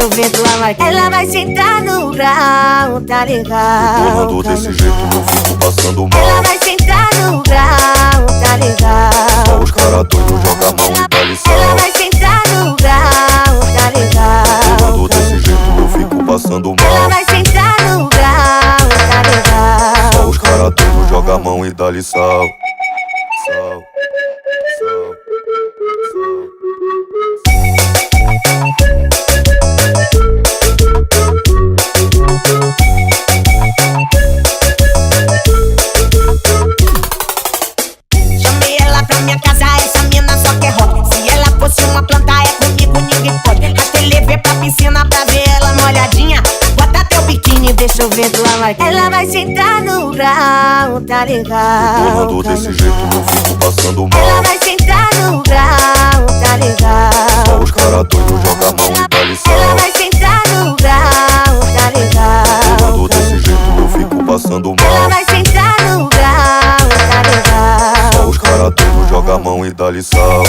deixa o vento lá vai. Ela vai sentar no grau, tá legal. Empurrando desse jeito eu fico passando mal. Ela vai sentar no grau, tá legal. Só os cara doidos joga a mão e dá lição. Ela vai sentar no grau, tá legal. Empurrando desse jeito eu fico passando mal. Ela vai sentar no grau, tá legal. Só os cara doidos joga a mão e dá lição. Sal, sal, sal. Chamei ela pra minha casa, essa mina só quer rock. Se ela fosse uma planta, é comigo, ninguém pode. Até levei pra piscina pra ver ela molhadinha. Bota teu biquíni, deixa o vento lá vai. Ela vai sentar no grau, tá legal. Empurrando desse jeito eu fico passando mal. Ela vai sentar no grau, tá legal. Só os cara doidos joga a mão e dá lição. Ela vai sentar no grau, tá legal. Empurrando desse jeito eu fico passando mal. Ela vai sentar no grau, tá legal. Só os cara doidos joga a mão e dá lição.